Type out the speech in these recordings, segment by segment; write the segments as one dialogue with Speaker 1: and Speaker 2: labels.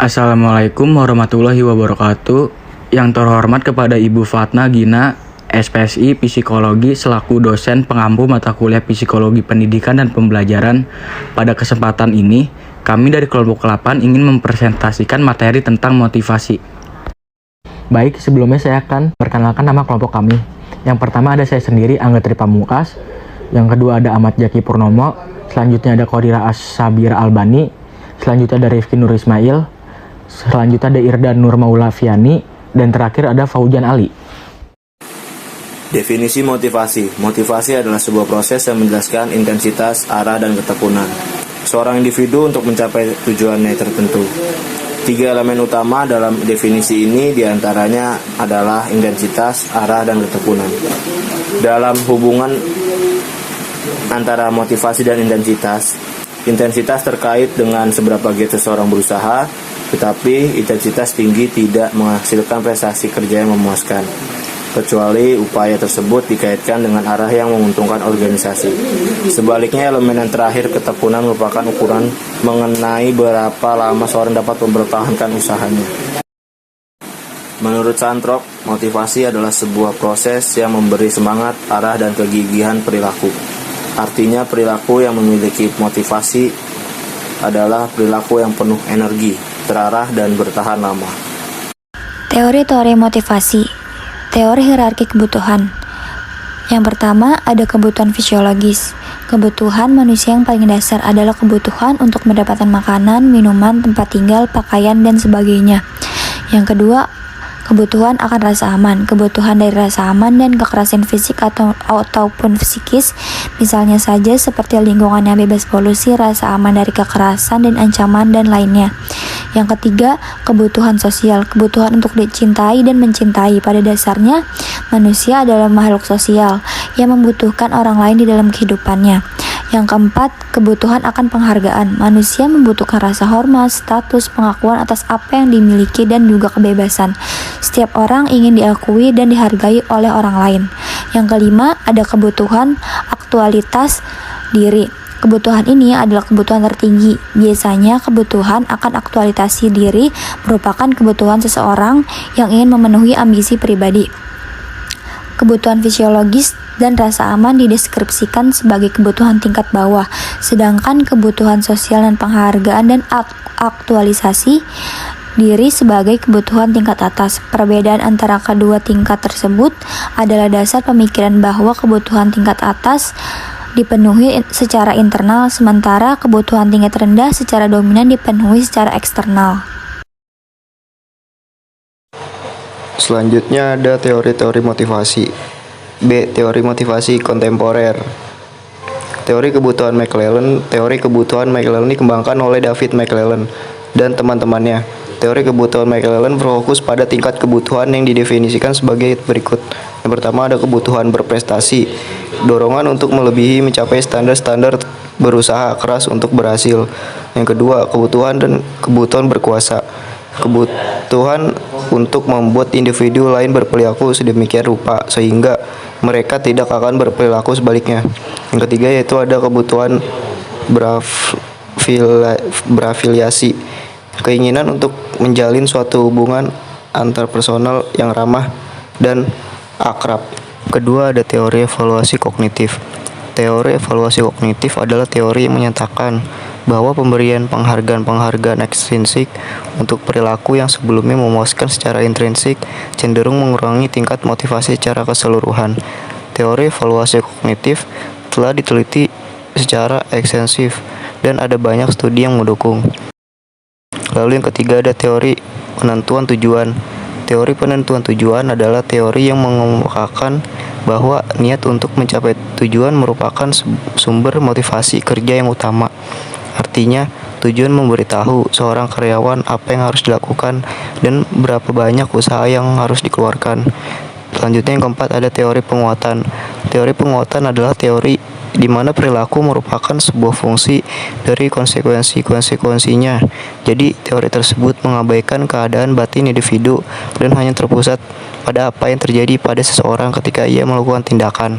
Speaker 1: Assalamualaikum warahmatullahi wabarakatuh. Yang terhormat kepada Ibu Fatna Gina, SPSI Psikologi selaku dosen pengampu mata kuliah Psikologi Pendidikan dan Pembelajaran. Pada kesempatan ini, kami dari kelompok 8 ingin mempresentasikan materi tentang motivasi. Baik, sebelumnya saya akan perkenalkan nama kelompok kami. Yang pertama ada saya sendiri, Angga Tri Pamungkas. Yang kedua ada Ahmad Jaki Purnomo. Selanjutnya ada Qadira As-Sabira Albani. Selanjutnya ada Rifki Nur Ismail. Selanjutnya ada Irdan Nur Maulafiani. Dan terakhir ada Faujan Ali.
Speaker 2: Definisi motivasi. Motivasi adalah sebuah proses yang menjelaskan intensitas, arah, dan ketekunan seorang individu untuk mencapai tujuannya tertentu. 3 elemen utama dalam definisi ini diantaranya adalah intensitas, arah, dan ketekunan. Dalam hubungan antara motivasi dan intensitas terkait dengan seberapa giat seseorang berusaha, tetapi intensitas tinggi tidak menghasilkan prestasi kerja yang memuaskan, kecuali upaya tersebut dikaitkan dengan arah yang menguntungkan organisasi. Sebaliknya, elemen yang terakhir, ketekunan, merupakan ukuran mengenai berapa lama seorang dapat mempertahankan usahanya. Menurut Santrok, motivasi adalah sebuah proses yang memberi semangat, arah, dan kegigihan perilaku. Artinya, perilaku yang memiliki motivasi adalah perilaku yang penuh energi, terarah, dan bertahan lama.
Speaker 3: Teori-teori motivasi. Teori hierarki kebutuhan. Yang pertama, ada kebutuhan fisiologis. Kebutuhan manusia yang paling dasar adalah kebutuhan untuk mendapatkan makanan, minuman, tempat tinggal, pakaian, dan sebagainya. Yang kedua, kebutuhan akan rasa aman. Kebutuhan dari rasa aman dan kekerasan fisik ataupun psikis, misalnya saja seperti lingkungan yang bebas polusi, rasa aman dari kekerasan dan ancaman, dan lainnya. Yang ketiga, kebutuhan sosial. Kebutuhan untuk dicintai dan mencintai. Pada dasarnya, manusia adalah makhluk sosial yang membutuhkan orang lain di dalam kehidupannya. Yang keempat, kebutuhan akan penghargaan. Manusia membutuhkan rasa hormat, status, pengakuan atas apa yang dimiliki, dan juga kebebasan. Setiap orang ingin diakui dan dihargai oleh orang lain. Yang kelima, ada kebutuhan aktualitas diri. Kebutuhan ini adalah kebutuhan tertinggi. Biasanya kebutuhan akan aktualisasi diri merupakan kebutuhan seseorang yang ingin memenuhi ambisi pribadi. Kebutuhan fisiologis dan rasa aman dideskripsikan sebagai kebutuhan tingkat bawah, sedangkan kebutuhan sosial dan penghargaan dan aktualisasi diri sebagai kebutuhan tingkat atas. Perbedaan antara kedua tingkat tersebut adalah dasar pemikiran bahwa kebutuhan tingkat atas dipenuhi secara internal, sementara kebutuhan tingkat rendah secara dominan dipenuhi secara eksternal.
Speaker 4: Selanjutnya ada teori-teori motivasi. B. Teori motivasi kontemporer. Teori kebutuhan McClelland dikembangkan oleh David McClelland dan teman-temannya. Teori kebutuhan McClelland berfokus pada tingkat kebutuhan yang didefinisikan sebagai berikut. Yang pertama ada kebutuhan berprestasi, dorongan untuk melebihi mencapai standar-standar berusaha keras untuk berhasil. Yang kedua, kebutuhan berkuasa, kebutuhan untuk membuat individu lain berperilaku sedemikian rupa sehingga mereka tidak akan berperilaku sebaliknya. Yang ketiga yaitu ada kebutuhan berafiliasi, keinginan untuk menjalin suatu hubungan antar personal yang ramah dan akrab. Kedua ada teori evaluasi kognitif. Teori evaluasi kognitif adalah teori yang menyatakan bahwa pemberian penghargaan ekstrinsik untuk perilaku yang sebelumnya memuaskan secara intrinsik cenderung mengurangi tingkat motivasi secara keseluruhan. Teori evaluasi kognitif telah diteliti secara ekstensif dan ada banyak studi yang mendukung. Lalu yang ketiga ada teori penentuan tujuan. Teori penentuan tujuan adalah teori yang mengemukakan bahwa niat untuk mencapai tujuan merupakan sumber motivasi kerja yang utama. Artinya, tujuan memberitahu seorang karyawan apa yang harus dilakukan dan berapa banyak usaha yang harus dikeluarkan. Selanjutnya yang keempat ada teori penguatan. Teori penguatan adalah teori di mana perilaku merupakan sebuah fungsi dari konsekuensinya. Jadi, teori tersebut mengabaikan keadaan batin individu dan hanya terpusat pada apa yang terjadi pada seseorang ketika ia melakukan tindakan.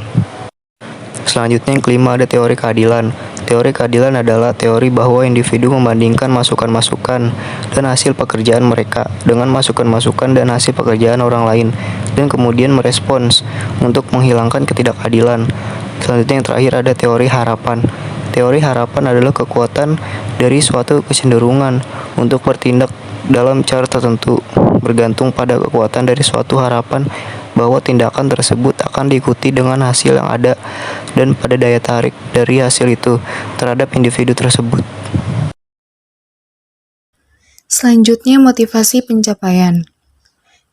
Speaker 4: Selanjutnya yang kelima ada teori keadilan. Teori keadilan adalah teori bahwa individu membandingkan masukan-masukan dan hasil pekerjaan mereka dengan masukan-masukan dan hasil pekerjaan orang lain dan kemudian merespons untuk menghilangkan ketidakadilan. Selanjutnya yang terakhir ada teori harapan. Teori harapan adalah kekuatan dari suatu kecenderungan untuk bertindak dalam cara tertentu, bergantung pada kekuatan dari suatu harapan bahwa tindakan tersebut akan diikuti dengan hasil yang ada dan pada daya tarik dari hasil itu terhadap individu tersebut.
Speaker 5: Selanjutnya, motivasi pencapaian.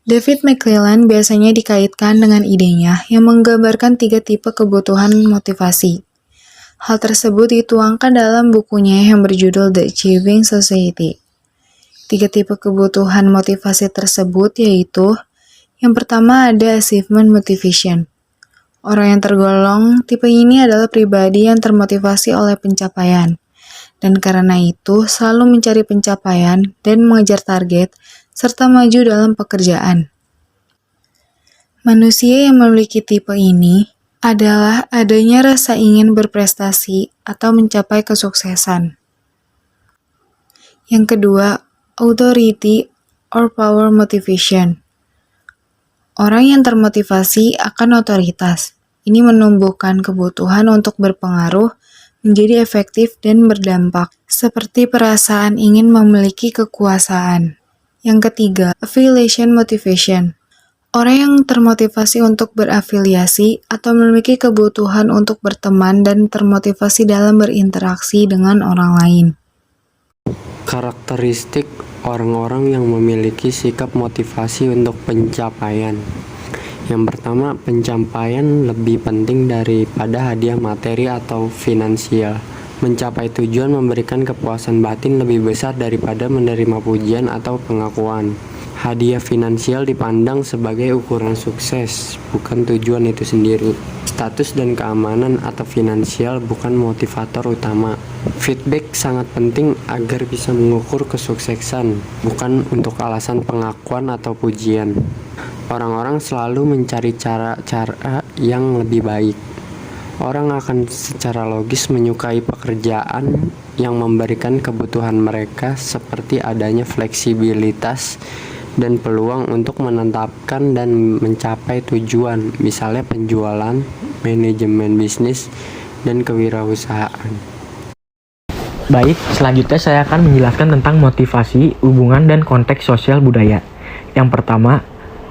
Speaker 5: David McClelland biasanya dikaitkan dengan idenya yang menggambarkan 3 tipe kebutuhan motivasi. Hal tersebut dituangkan dalam bukunya yang berjudul The Achieving Society. 3 tipe kebutuhan motivasi tersebut yaitu: yang pertama ada achievement motivation. Orang yang tergolong tipe ini adalah pribadi yang termotivasi oleh pencapaian, dan karena itu selalu mencari pencapaian dan mengejar target, serta maju dalam pekerjaan. Manusia yang memiliki tipe ini adalah adanya rasa ingin berprestasi atau mencapai kesuksesan. Yang kedua, authority or power motivation. Orang yang termotivasi akan otoritas. Ini menumbuhkan kebutuhan untuk berpengaruh, menjadi efektif dan berdampak, seperti perasaan ingin memiliki kekuasaan. Yang ketiga, affiliation motivation. Orang yang termotivasi untuk berafiliasi atau memiliki kebutuhan untuk berteman dan termotivasi dalam berinteraksi dengan orang lain.
Speaker 6: Karakteristik orang-orang yang memiliki sikap motivasi untuk pencapaian. Yang pertama, pencapaian lebih penting daripada hadiah materi atau finansial. Mencapai tujuan memberikan kepuasan batin lebih besar daripada menerima pujian atau pengakuan. Hadiah finansial dipandang sebagai ukuran sukses, bukan tujuan itu sendiri. Status dan keamanan atau finansial bukan motivator utama. Feedback sangat penting agar bisa mengukur kesuksesan, bukan untuk alasan pengakuan atau pujian. Orang-orang selalu mencari cara-cara yang lebih baik. Orang akan secara logis menyukai pekerjaan yang memberikan kebutuhan mereka, seperti adanya fleksibilitas dan peluang untuk menetapkan dan mencapai tujuan, misalnya penjualan, manajemen bisnis, dan kewirausahaan.
Speaker 1: Baik, selanjutnya saya akan menjelaskan tentang motivasi, hubungan, dan konteks sosial budaya. Yang pertama,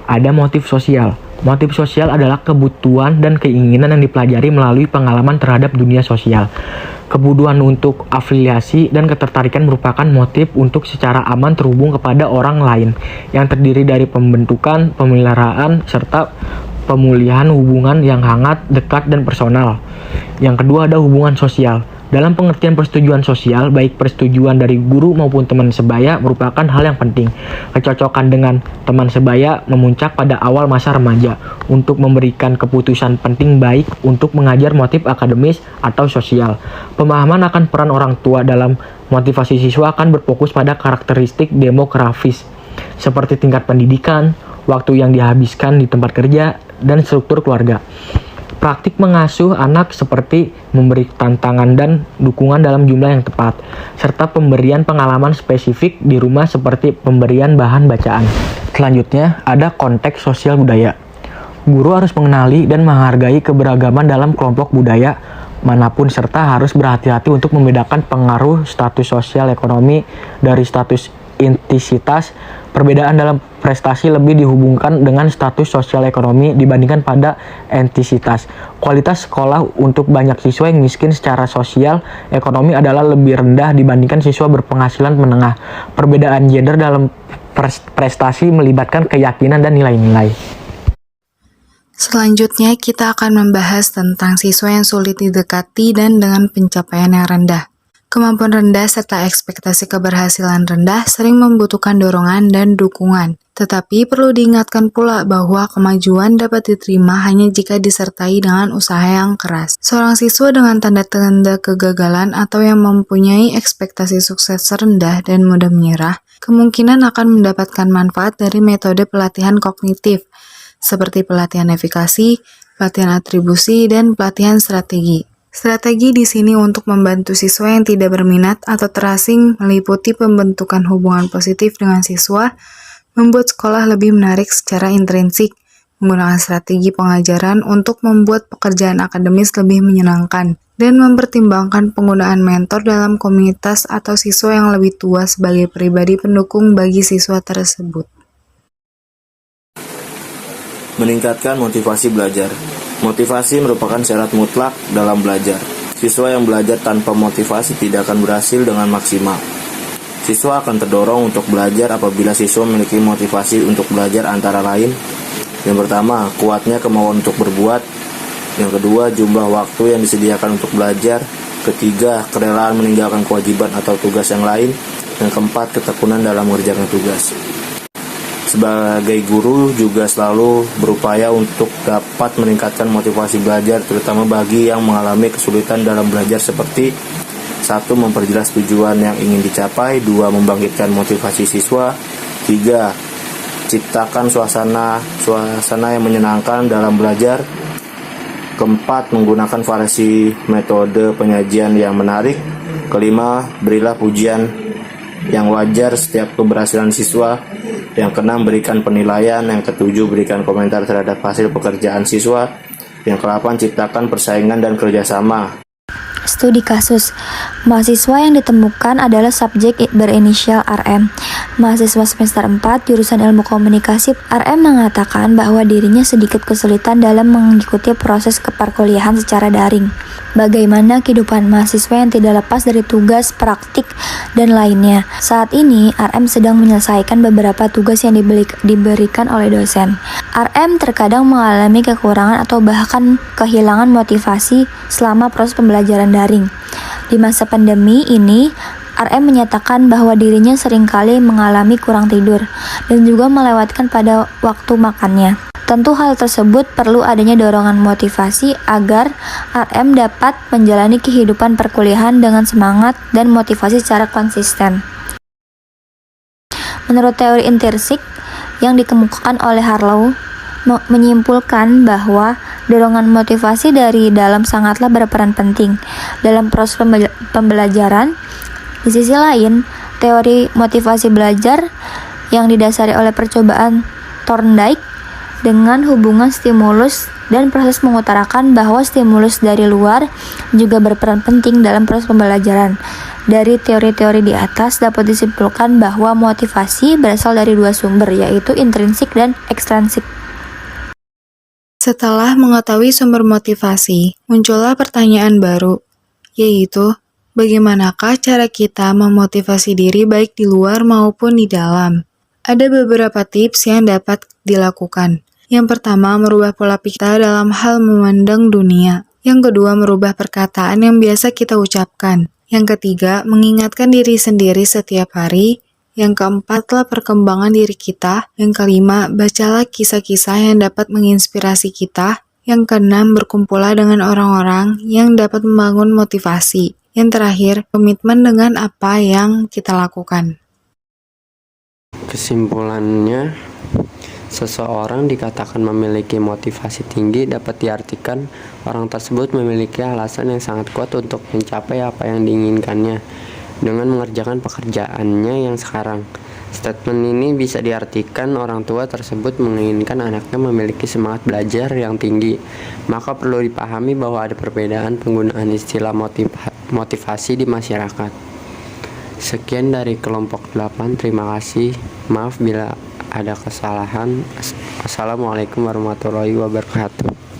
Speaker 1: ada motif sosial. Motif sosial adalah kebutuhan dan keinginan yang dipelajari melalui pengalaman terhadap dunia sosial. Kebutuhan untuk afiliasi dan ketertarikan merupakan motif untuk secara aman terhubung kepada orang lain, yang terdiri dari pembentukan, pemeliharaan, serta pemulihan hubungan yang hangat, dekat, dan personal. Yang kedua ada hubungan sosial. Dalam pengertian persetujuan sosial, baik persetujuan dari guru maupun teman sebaya merupakan hal yang penting. Kecocokan dengan teman sebaya memuncak pada awal masa remaja untuk memberikan keputusan penting baik untuk mengajar motif akademis atau sosial. Pemahaman akan peran orang tua dalam motivasi siswa akan berfokus pada karakteristik demografis seperti tingkat pendidikan, waktu yang dihabiskan di tempat kerja, dan struktur keluarga. Praktik mengasuh anak seperti memberi tantangan dan dukungan dalam jumlah yang tepat, serta pemberian pengalaman spesifik di rumah seperti pemberian bahan bacaan. Selanjutnya, ada konteks sosial budaya. Guru harus mengenali dan menghargai keberagaman dalam kelompok budaya manapun, serta harus berhati-hati untuk membedakan pengaruh status sosial ekonomi dari status intisitas. Perbedaan dalam prestasi lebih dihubungkan dengan status sosial ekonomi dibandingkan pada entisitas. Kualitas sekolah untuk banyak siswa yang miskin secara sosial ekonomi adalah lebih rendah dibandingkan siswa berpenghasilan menengah. Perbedaan gender dalam prestasi melibatkan keyakinan dan nilai-nilai.
Speaker 5: Selanjutnya, kita akan membahas tentang siswa yang sulit didekati dan dengan pencapaian yang rendah. Kemampuan rendah serta ekspektasi keberhasilan rendah sering membutuhkan dorongan dan dukungan. Tetapi perlu diingatkan pula bahwa kemajuan dapat diterima hanya jika disertai dengan usaha yang keras. Seorang siswa dengan tanda-tanda kegagalan atau yang mempunyai ekspektasi sukses rendah dan mudah menyerah, kemungkinan akan mendapatkan manfaat dari metode pelatihan kognitif, seperti pelatihan efikasi, pelatihan atribusi, dan pelatihan strategi. Strategi di sini untuk membantu siswa yang tidak berminat atau terasing meliputi pembentukan hubungan positif dengan siswa, membuat sekolah lebih menarik secara intrinsik, menggunakan strategi pengajaran untuk membuat pekerjaan akademis lebih menyenangkan, dan mempertimbangkan penggunaan mentor dalam komunitas atau siswa yang lebih tua sebagai pribadi pendukung bagi siswa tersebut.
Speaker 2: Meningkatkan motivasi belajar. Motivasi merupakan syarat mutlak dalam belajar. Siswa yang belajar tanpa motivasi tidak akan berhasil dengan maksimal. Siswa akan terdorong untuk belajar apabila siswa memiliki motivasi untuk belajar antara lain. Yang pertama, kuatnya kemauan untuk berbuat. Yang kedua, jumlah waktu yang disediakan untuk belajar. Ketiga, kerelaan meninggalkan kewajiban atau tugas yang lain. Yang keempat, ketekunan dalam mengerjakan tugas. Sebagai guru juga selalu berupaya untuk dapat meningkatkan motivasi belajar, terutama bagi yang mengalami kesulitan dalam belajar seperti 1. Memperjelas tujuan yang ingin dicapai. 2. Membangkitkan motivasi siswa. 3. Ciptakan suasana yang menyenangkan dalam belajar. Keempat, menggunakan variasi metode penyajian yang menarik. Kelima, berilah pujian yang wajar setiap keberhasilan siswa. Yang keenam, berikan penilaian. Yang ketujuh, berikan komentar terhadap hasil pekerjaan siswa. Yang kedelapan, ciptakan persaingan dan kerjasama.
Speaker 3: Studi kasus. Mahasiswa yang ditemukan adalah subjek berinisial RM. Mahasiswa semester 4 jurusan Ilmu Komunikasi. RM mengatakan bahwa dirinya sedikit kesulitan dalam mengikuti proses keperkuliahan secara daring. Bagaimana kehidupan mahasiswa yang tidak lepas dari tugas, praktik, dan lainnya. Saat ini, RM sedang menyelesaikan beberapa tugas yang diberikan oleh dosen. RM terkadang mengalami kekurangan atau bahkan kehilangan motivasi selama proses pembelajaran daring. Di masa pandemi ini, RM menyatakan bahwa dirinya seringkali mengalami kurang tidur dan juga melewatkan pada waktu makannya. Tentu hal tersebut perlu adanya dorongan motivasi agar RM dapat menjalani kehidupan perkuliahan dengan semangat dan motivasi secara konsisten. Menurut teori intrinsik yang dikemukakan oleh Harlow, menyimpulkan bahwa dorongan motivasi dari dalam sangatlah berperan penting dalam proses pembelajaran. Di sisi lain, teori motivasi belajar yang didasari oleh percobaan Thorndike dengan hubungan stimulus dan proses mengutarakan bahwa stimulus dari luar juga berperan penting dalam proses pembelajaran. Dari teori-teori di atas dapat disimpulkan bahwa motivasi berasal dari dua sumber, yaitu intrinsik dan ekstrinsik.
Speaker 5: Setelah mengetahui sumber motivasi, muncullah pertanyaan baru, yaitu bagaimanakah cara kita memotivasi diri baik di luar maupun di dalam? Ada beberapa tips yang dapat dilakukan. Yang pertama, merubah pola pikir kita dalam hal memandang dunia. Yang kedua, merubah perkataan yang biasa kita ucapkan. Yang ketiga, mengingatkan diri sendiri setiap hari. Yang keempat, perkembangan diri kita. Yang kelima, bacalah kisah-kisah yang dapat menginspirasi kita. Yang keenam, berkumpullah dengan orang-orang yang dapat membangun motivasi. Yang terakhir, komitmen dengan apa yang kita lakukan.
Speaker 6: Kesimpulannya, seseorang dikatakan memiliki motivasi tinggi dapat diartikan orang tersebut memiliki alasan yang sangat kuat untuk mencapai apa yang diinginkannya dengan mengerjakan pekerjaannya yang sekarang. Statement ini bisa diartikan orang tua tersebut menginginkan anaknya memiliki semangat belajar yang tinggi. Maka perlu dipahami bahwa ada perbedaan penggunaan istilah motivasi di masyarakat. Sekian dari kelompok 8, terima kasih. Maaf bila ada kesalahan. Assalamualaikum warahmatullahi wabarakatuh.